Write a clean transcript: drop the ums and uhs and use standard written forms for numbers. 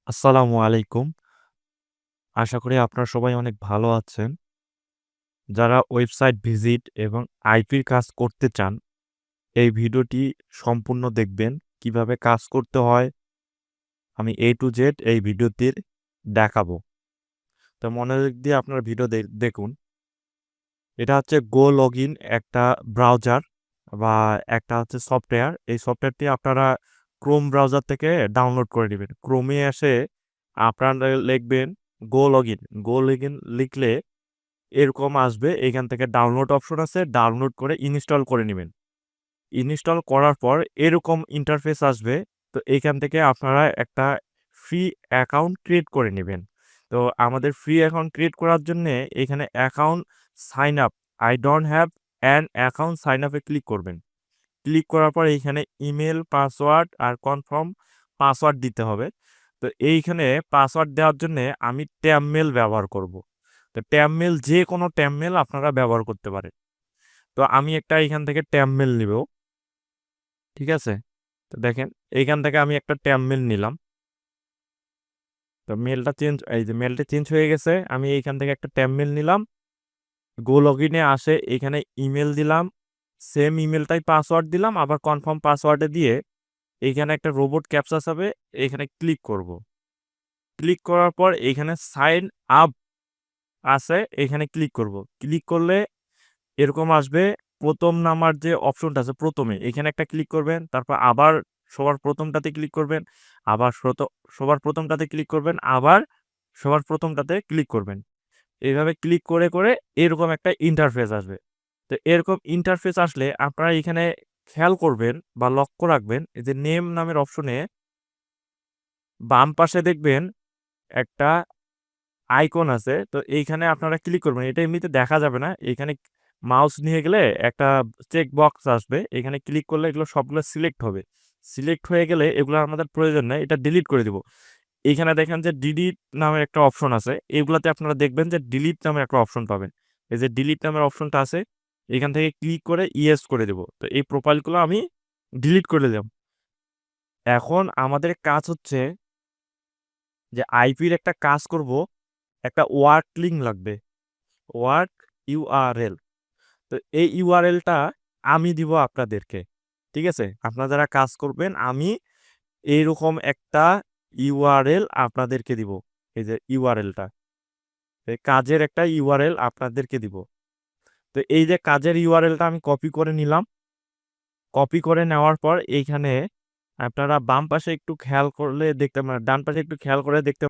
আসসালামু আলাইকুম। আশা করি আপনারা সবাই অনেক ভালো আছেন। যারা ওয়েবসাইট ভিজিট এবং আইপির কাজ করতে চান, এই ভিডিওটি সম্পূর্ণ দেখবেন। কিভাবে কাজ করতে হয় আমি A to Z এই ভিডিওতে দেখাবো। তো মনোযোগ দিয়ে আপনারা ভিডিও দেখুন। এটা হচ্ছে গো লগইন একটা ব্রাউজার বা একটা হচ্ছে সফটওয়্যার। এই সফটওয়্যারটি আপনারা ক্রোম ব্রাউজার থেকে ডাউনলোড করে নিবেন। ক্রোমে এসে আপনারা লিখবেন গো লগইন। গো লগইন লিখলে এরকম আসবে। এখান থেকে ডাউনলোড অপশন আছে। ডাউনলোড করে ইনস্টল করে নিবেন। ইনস্টল করার পর এরকম ইন্টারফেস আসবে। তো এখান থেকে আপনারা একটা ফ্রি অ্যাকাউন্ট ক্রিয়েট করে নিবেন। তো আমাদের ফ্রি অ্যাকাউন্ট ক্রিয়েট করার জন্যে এখানে account sign up I don't have an account sign আপে ক্লিক করবেন। ক্লিক করার পর এইখানে ইমেল, পাসওয়ার্ড আর কনফার্ম পাসওয়ার্ড দিতে হবে। তো এইখানে পাসওয়ার্ড দেওয়ার জন্যে আমি ট্যাবমেল ব্যবহার করব। তো ট্যাবমেল যে কোনো ট্যাবমেল আপনারা ব্যবহার করতে পারেন। তো আমি একটা এখান থেকে ট্যাবমেল নিব। ঠিক আছে? তো দেখেন এইখান থেকে আমি একটা ট্যাবমেল নিলাম। তো মেলটা চেঞ্জ হয়ে গেছে। আমি এইখান থেকে একটা ট্যাবমেল নিলাম। গো লগইনে আসে এখানে ইমেল দিলাম। সেম ইমেলটাই পাসওয়ার্ড দিলাম। আবার কনফার্ম পাসওয়ার্ডে দিয়ে এইখানে একটা রোবট ক্যাপচা চাবে। এখানে ক্লিক করব। ক্লিক করার পর এইখানে সাইন আপ আছে, এখানে ক্লিক করব। ক্লিক করলে এরকম আসবে। ১ম নাম্বার যে অপশনটা আছে ১ম এ এখানে একটা ক্লিক করবেন। তারপর আবার সবার ১ম টাতে ক্লিক করবেন। আবার সবার ১ম টাতে ক্লিক করবেন। আবার সবার ১ম টাতে ক্লিক করবেন। এইভাবে ক্লিক করে এরকম একটা ইন্টারফেস আসবে। তো এরকম ইন্টারফেস আসলে আপনারা এখানে খেয়াল করবেন বা লক্ষ্য রাখবেন এই যে নেম নামের অপশনে বাম পাশে দেখবেন একটা আইকন আছে। তো এইখানে আপনারা ক্লিক করবেন। এটা এমনিতে দেখা যাবে না। এখানে মাউস নিয়ে গেলে একটা চেক বক্স আসবে। এখানে ক্লিক করলে এগুলো সবগুলো সিলেক্ট হবে। সিলেক্ট হয়ে গেলে এগুলো আমাদের প্রয়োজন নাই। এটা ডিলিট করে দিব। এইখানে দেখেন যে ডিলিট নামের একটা অপশন আছে। এগুলাতে আপনারা দেখবেন যে ডিলিট নামের একটা অপশন পাবেন। এই যে ডিলিট নামের অপশনটা আছে, এখান থেকে ক্লিক করে ইয়েস করে দেব। তো এই প্রোফাইলগুলো আমি ডিলিট করে দিলাম। এখন আমাদের কাজ হচ্ছে যে আইপির একটা কাজ করব, একটা ওয়ার্ক লিঙ্ক লাগবে। Work URL. তো এই ইউআরএলটা আমি দিব আপনাদেরকে। ঠিক আছে? আপনারা যারা কাজ করবেন আমি এইরকম একটা ইউআরএল আপনাদেরকে দিব। এই যে ইউআরএলটা। এই কাজের একটা ইউআরএল আপনাদেরকে দিব। তো এই যে কাজের ইউআরএলটা আমি কপি করে নিলাম। কপি করে নেওয়ার পর এইখানে আপনারা বাম পাশে একটু খেয়াল করলে দেখতে ডান পাশে একটু খেয়াল করে দেখতে